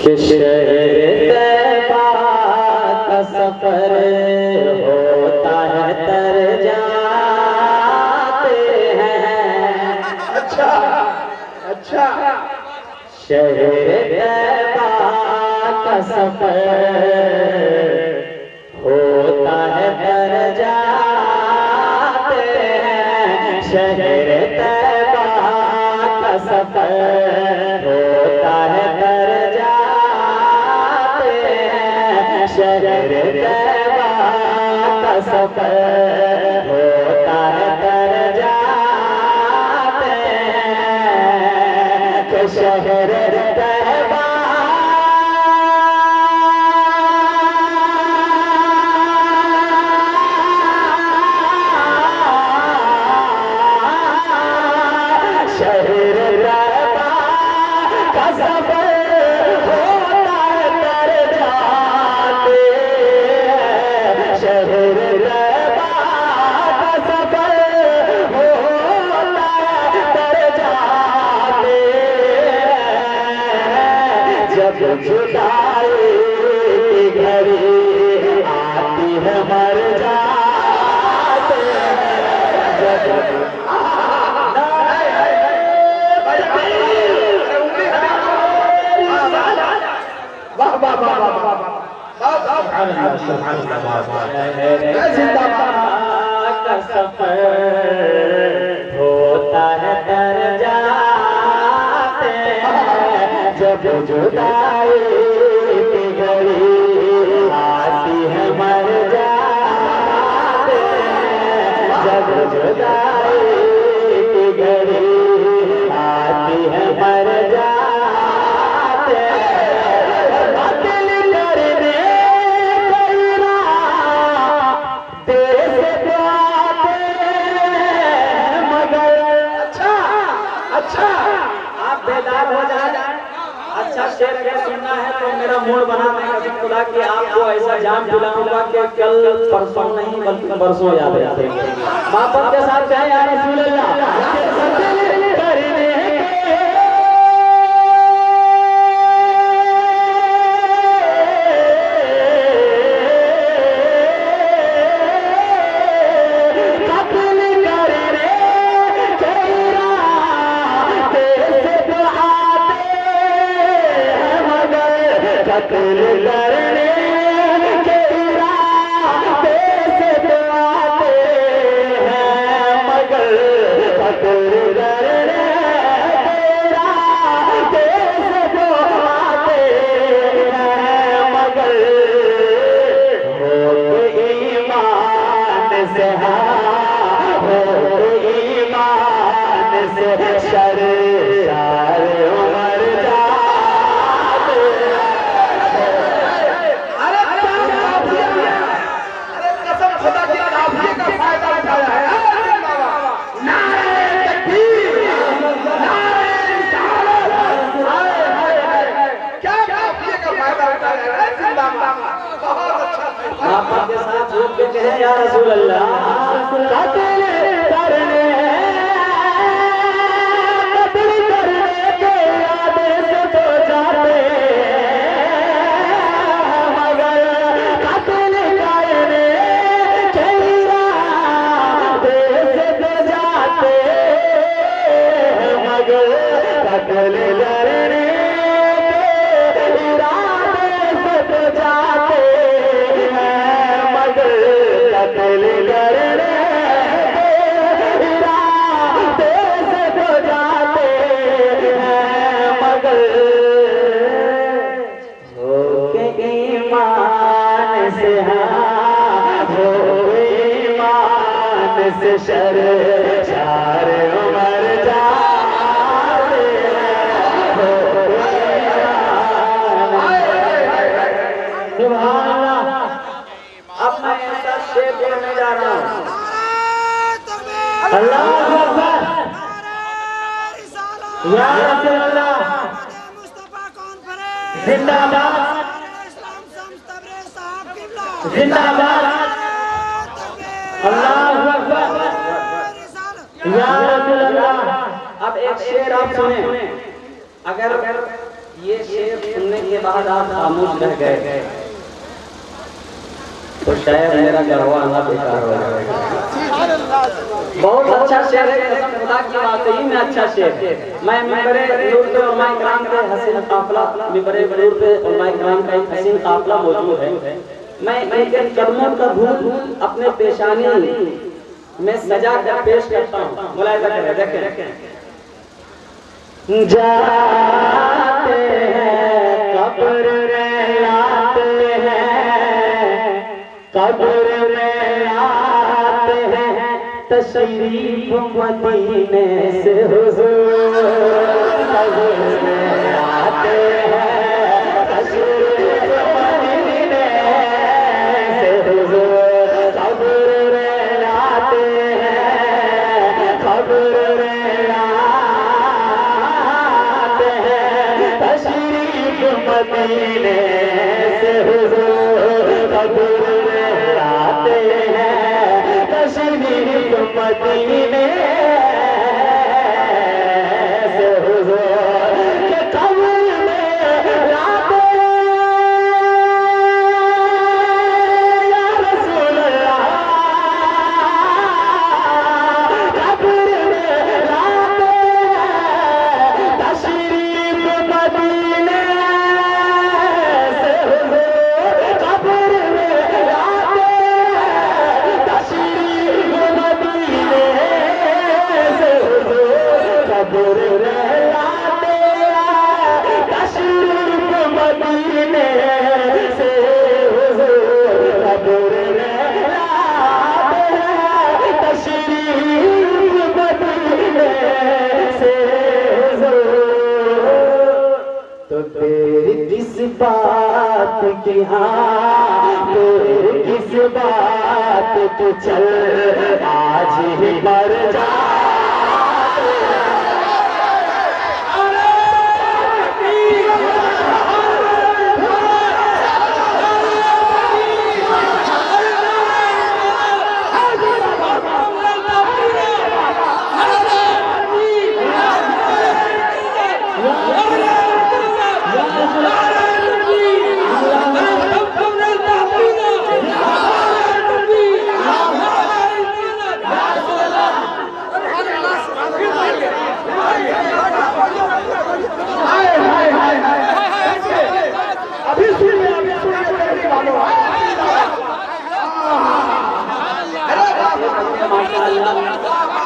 कि शहर तैबा का सफर होता है तर जाते हैं। अच्छा अच्छा शहर तैबा का सफर होता है तर जाते हैं। शहर तैबा का सफर होता है तर जाते हैं। शहर तैबा का सफर होता है तर जाते हैं। कि शहर तैबा जब जुदाई की घड़ी आती है मर जाते हैं। वाह वाह वाह वाह का सफर होता है तर जाते हैं। जब जुदाई की घड़ी आती है मर जाते हैं। जब जुदाई की घड़ी आती है मर जाते हैं। दिल करने कोई राह देश को आते हैं मगर। अच्छा अच्छा आप बेदार हो जाए। अच्छा शेर अगर सुनना है तो मेरा मूड बना देगा खुदा कि आपको ऐसा जान दिलाऊंगा कि कल परसों नहीं बल्कि परसों याद रखेंगे। बाप के साथ जाए या रसूल अल्लाह। कत्ल करने के इरादे से तो आते हैं मगर कत्ल करने के इरादे से तो आते हैं मगर हो ईमान से हो ईमान से शर्शार उमर आप के साथ झूठ के कहे या रसूल अल्लाह। कत्ल करने के इरादे से तो जाते मगर कत्ल करने के इरादे से तो जाते मगर कत्ल करने के इरादे से तो जाते कत्ल करने के इरादे से तो जाते हैं मगर होके ईमान से हो ईमान से शर्शार उमर जाते हैं। सुभान अल्लाह। अब मैं ऐसा शेर बोलने जा रहा हूँ। अल्लाहु अकबर या रसूल अल्लाह जिंदाबाद जिंदाबाद। अल्लाहु अकबर या रसूल अल्लाह। अब एक शेर आप सुने। अगर ये शेर सुनने के बाद आप खामोश रह गए तो शायद मेरा गढ़वा आना बेकार हो जाएगा। बहुत अच्छा शेर है, कसम खुदा की वाकई में अच्छा शेर है। मैं मिंबरे नूर पे उलमा इकराम के हसीन काफिला, मिंबरे नूर पे उलमा इकराम का एक हसीन काफिला मौजूद है। मैं इनके कदमों का धूल अपने पेशानी में सजा कर पेश करता हूँ। मुलाहिजा करें, देखें। जाते हैं कब्र रहलाते हैं, कब्र रहलाते हैं, तशरीफ मदीने से हुजूर, कब्र रहलाते हैं, तशरीफ मदीने से हुजूर, कब्र रहलाते हैं, कब्र मदीने से हुजूर, कब्र रहलाते हैं, तशरीफ मदीने से हुजूर, के कब्र में लाते या रसूल अल्लाह, कब्र में लाते हैं, तशरीफ मदीने बात की, हाँ तेरे किस बात की चल आज ही मर जा।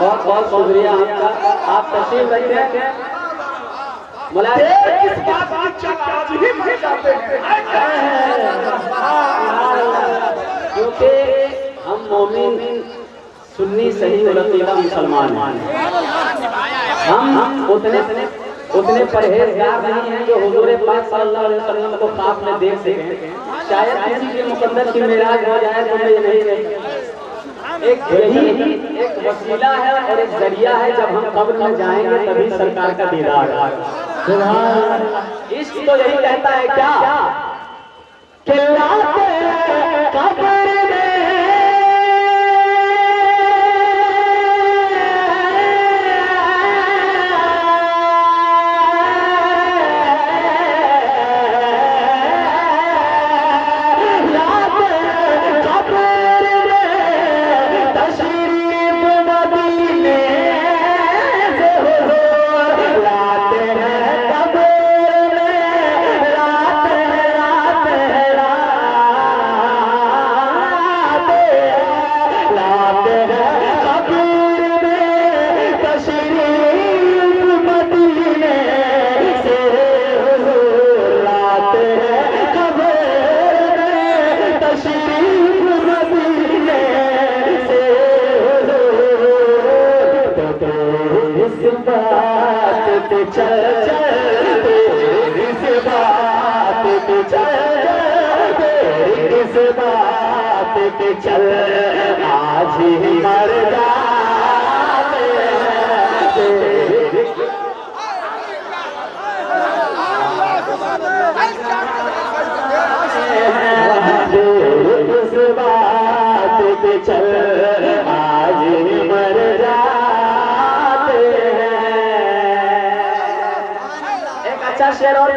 बहुत बहुत शुक्रिया आपका, आप तशरीफ रखिए। इस बात की आज ही मर जाते हैं, क्योंकि हम मोमिन सुन्नी सही अकीदा मुसलमान हैं। हम उतने परहेजगार नहीं हैं जो हुजूर पाक सल्लल्लाहु अलैहि वसल्लम को ख्वाब में देख सकें। शायद किसी के मुकद्दर की मेराज हो जाए तो मैं नहीं रह, एक यही एक वसीला है और एक जरिया है। जब हम कब्र में जाएंगे तभी सरकार का दीदार होगा। इश्क तो यही कहता है क्या कि लाते कब्र चल आज ही मर जाते इस बात पे चल आज ही मर जाते हैं। एक अच्छा शेर और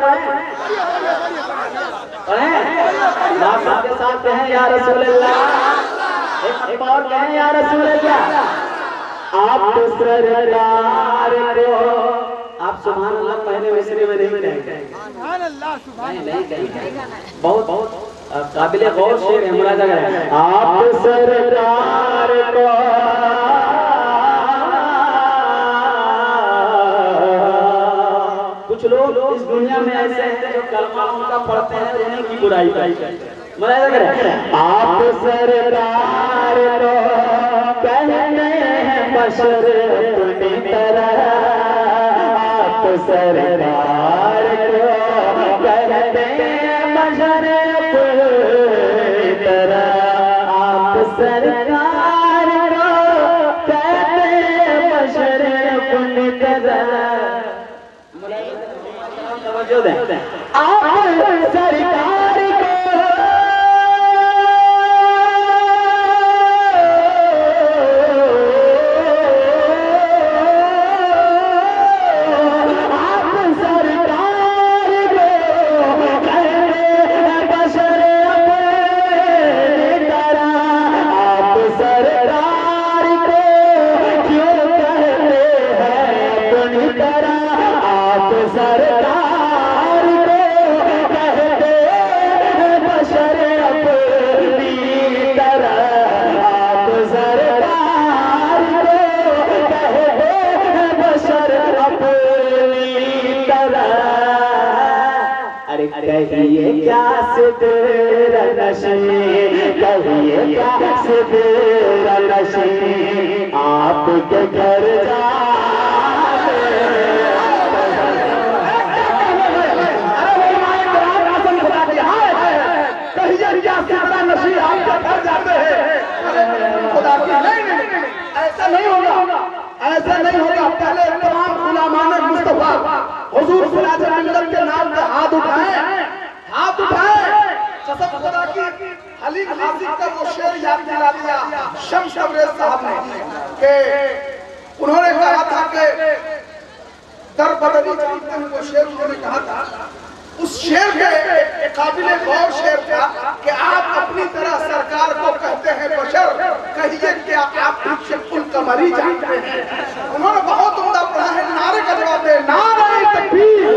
नाम के साथ कहें या रसूल अल्लाह। एक और कहें या रसूल अल्लाह। आप सरकार को आप सुभान अल्लाह पहले मिसरे में नहीं कहेंगे। सुभान अल्लाह, सुभान नहीं कहेंगे। बहुत बहुत काबिले गौर शेर है हमारा जगह है। आप सरकार को कुछ लोग इस दुनिया में ऐसे हैं जो कलमा उनका पढ़ते हैं उन्हीं की बुराई करते हैं। आप सरकार को कहने हैं बशर अपनी तरह। आप सरकार को कहते हैं बशर अपनी तरह। आप सरकार को कहते हैं बशर अपनी तरह। तवज्जो दें। आप सरकार कहिए क्या सिदर नशी, कहिए क्या सिदर नशी, आपके घर जाते हैं। खुदा की नहीं, ऐसा नहीं होगा, ऐसा नहीं होगा। पहले तमाम गुलामान मुस्तफा हुजूर सल्लल्लाहु के नाम पे हाथ उठाए, हाथ उठाए। कसम खुदा की अली हाजिर का वो शेर याद दिला दिया शम्स तबरेज साहब ने कि उन्होंने कहा था कि दर बदली जानते हैं, वो शेर उन्होंने कहा था। उस शेर के काबिले गौर शेर था कि आप अपनी तरह सरकार को कहते हैं बशर, कहिए क्या आप शिकुल कमरी जानते हैं। उन्होंने बहुत उम्दा पढ़ा है। नारे का जवाब दे, नारे तकबीर,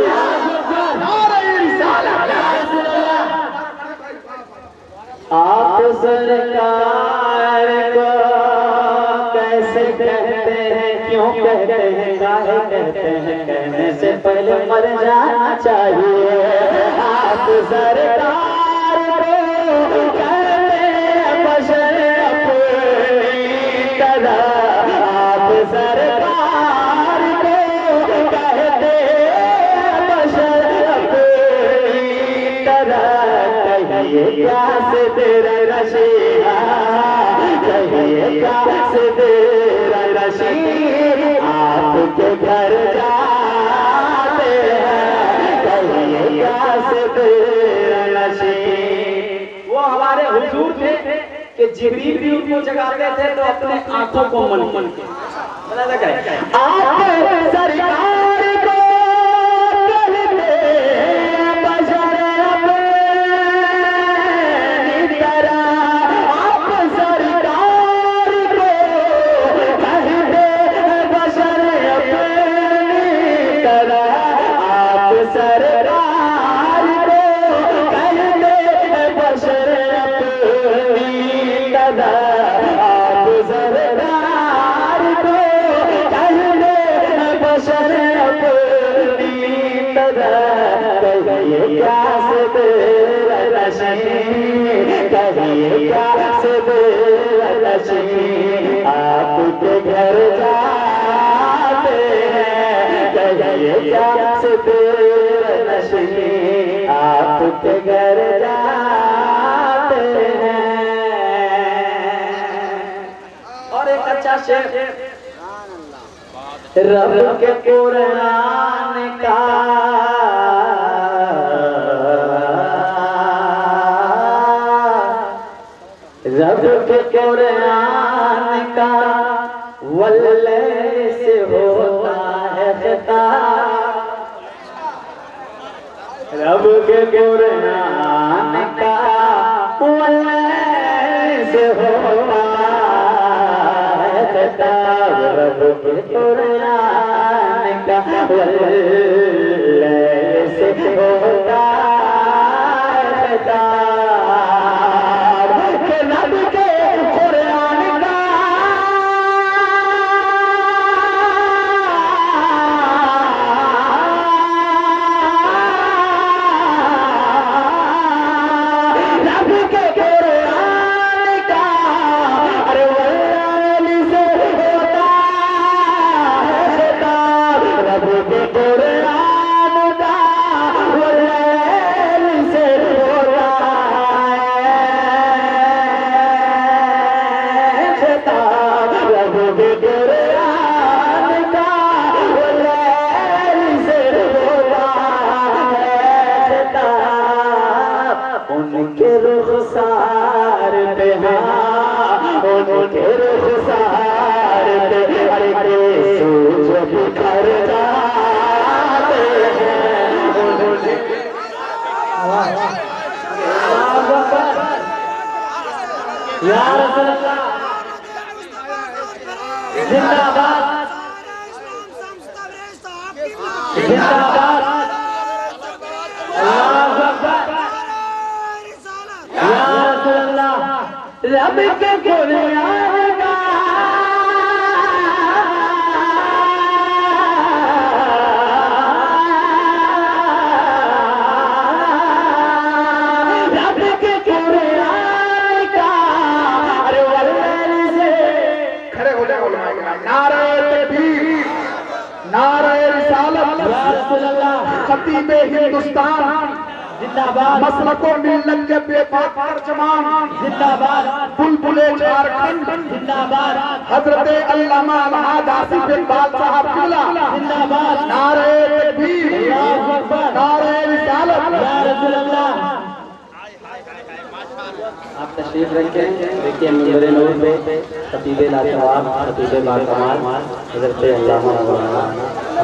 नारे रिसालत। आप सरकार को कैसे कहते हैं, क्यों कहते हैं, काहे कहते हैं, कहने से पहले मर जाना चाहिए। आप सरकार को कहते हैं बशर अपनी तरह। आप सरकार को कहते हैं बशर अपनी तरह। कहिए क्या सिदर नशी, कहिए क्या सिदर नशी, आपके घर जाते हैं। कहिए क्या सिदर नशी। वो हमारे हुजूर थे कि जिब्रील भी उनको जगाते थे तो अपने आंखों को मन मन के आप सरकार को आपके घर जाते हैं। कहिए क्या सिदर नशी, आपके घर जाते हैं। और एक अच्छा शेर रब के कुरान का, रब के कुरान का वल्ले से होता है खिताब। रब के कुरान का वैसे होता है खिताब, रब के कुरान का वैसे होता है खिताब के रब के कुरान का उनके रुखसार पे, हाँ उनके रुखसार पे अरे सूरज बिखर जाते हैं। या रसूल अल्लाह जिंदाबाद जिंदाबाद, अल्लाहू अकबर। या रसूल अल्लाह रब के कुरान का रब के कुरान का अरे वल्लैल से खड़े हो जाओ। नारे तकबीर, नारे रिसालत, या रसूल अल्लाह खतीब हिंदुस्तान जिंदाबाद, मसलको मिल्लत के बेबाक तर्जमान जिंदाबाद, बुलबुले झारखंड जिंदाबाद, हजरत अल्लामा अलहाज आसिफ इकबाल साहब किबला जिंदाबाद, नारे तकबीर, अल्लाहू अकबर, नारे रिसालत। या रसूल अल्लाह। आप तशरीफ रखें। देखिए मिंबर नूर पे खतीब लाजवाब, खतीब बाकमाल हजरत अल्लामा मौलाना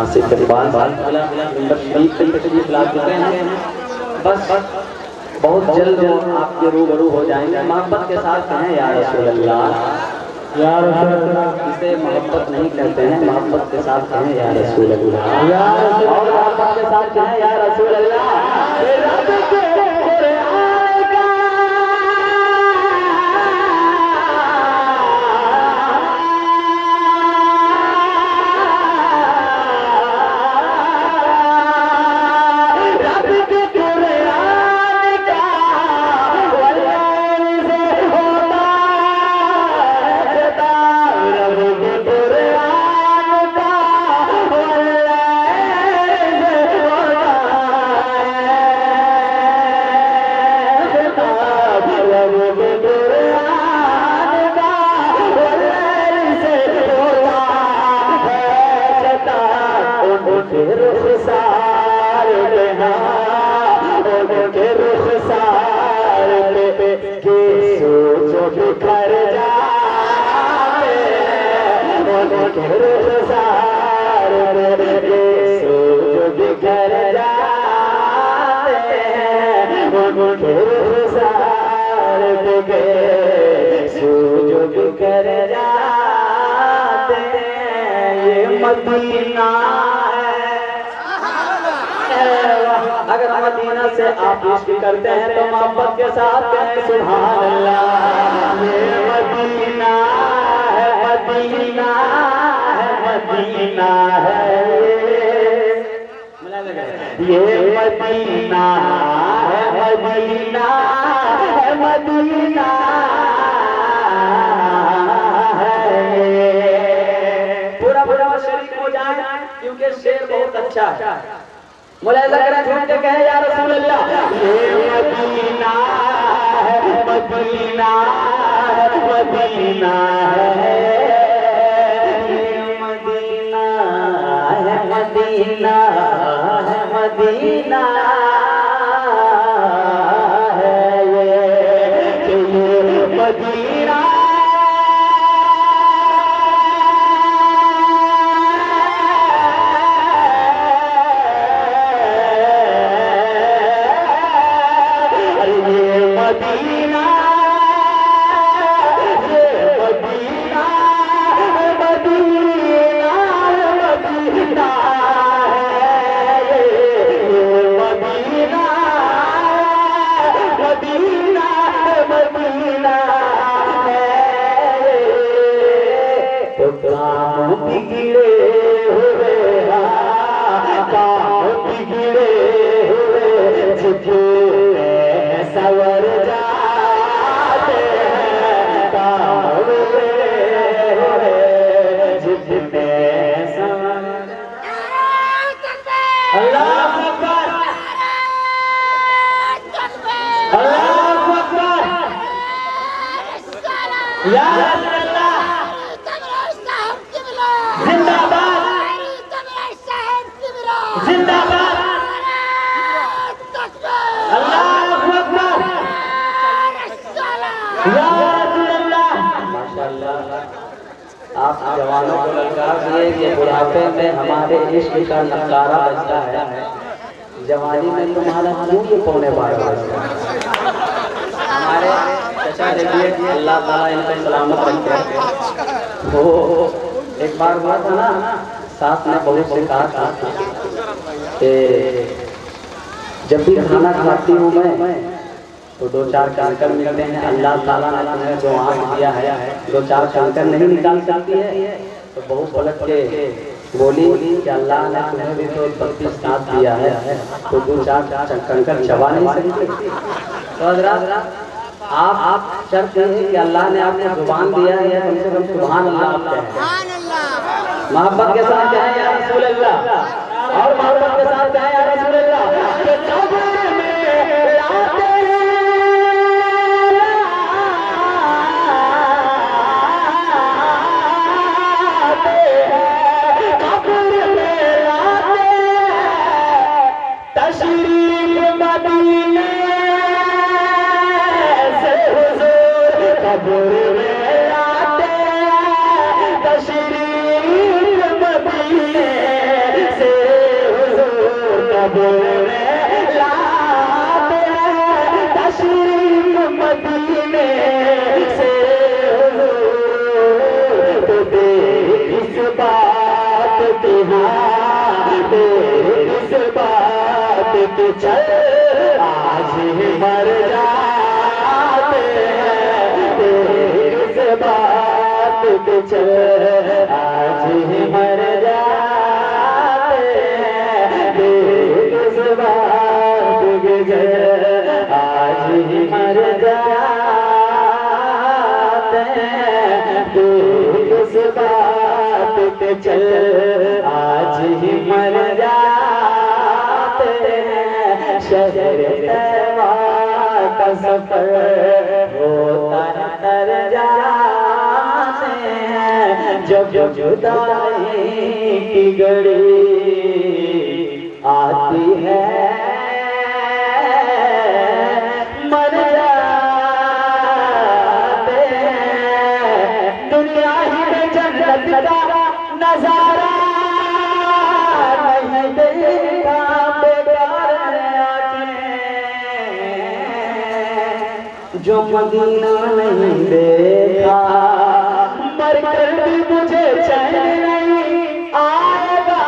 आसिफ इकबाल मिंबर शरीफ पे तशरीफ ला चुके हैं। बस बहुत जल्द वो आपके रूबरू हो जाएंगे। मोहब्बत के साथ कहें या रसूल अल्लाह, या रसूल अल्लाह। इसे मोहब्बत नहीं कहते हैं, मोहब्बत के साथ कहें या रसूल अल्लाह, और मोहब्बत के साथ कहें या रसूल अल्लाह। रब के कुरान का मदीना है। अगर मदीना से आप इश्क करते हैं तो मोहब्बत के साथ कहें सुभान अल्लाह। ये मदीना है, मदीना है, मदीना है, ये मदीना है, मदीना है, मदीना क्योंकि शेर बहुत अच्छा है। मुझे लग रहा है झूठ कहे या रसूल अल्लाह। ये मदीना है, मदीना है, मदीना है, ये मदीना है, मदीना है, मदीना है, ये मदीना या रसूल अल्लाह जिंदाबाद जिंदाबाद अल्लाहू अकबर या रसूल अल्लाह। माशाअल्लाह आप जवानों को लगा दिए कि बुढ़ापे में हमारे इश्क का नकारा बजता है, जवानी में तुम्हारा क्यों ये पौने बारह बजता है। हमारे चाचा देखिए अल्लाह ताला इनको सलामत रखे। वो एक बार हुआ था ना, सास ने बहू से कहा था कि जब भी खाना खाती हूँ मैं तो दो चार कंकर मिलते हैं, अल्लाह ताला ने तुम्हें जो आँख दिया है दो चार कंकर नहीं निकाल सकती है। तो बहू पलट के बोली कि अल्लाह ने तुम्हें भी तो 32 दांत दिया है, तो दो चार कंकर चबा नहीं सकती। तो हज़रात आप शर्त है कि अल्लाह ने आपको जुबान दिया है, कम से कम सुभान अल्लाह आप कहें, मोहब्बत के साथ कहें या रसूल अल्लाह, और मोहब्बत के साथ कहें या रसूल अल्लाह। चल आज ही मर जाते हैं, इस बात पे चल आज ही मर जाते हैं, इस बात पे चल आज ही मर जाते हैं, इस बात पे चल आज ही मर जाते हैं। शहर तैवा का सफर होता है तर जाते हैं, जब जुदाई की घड़ी आती है मर जाते हैं। दुनिया ही में जन्नत का नजारा नहीं देखा जो मदीना नहीं देखा, मर कर भी मुझे चैन नहीं आएगा,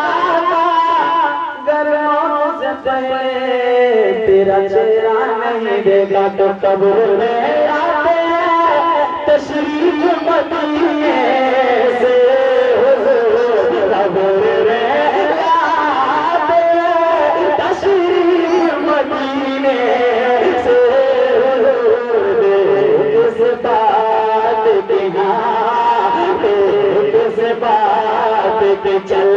गरमों से पहले तेरा चेहरा नहीं देखा। तो कब्र में आते तशरीफ मदीने से, कब्र में आते तशरीफ मदीने से। बात पे चल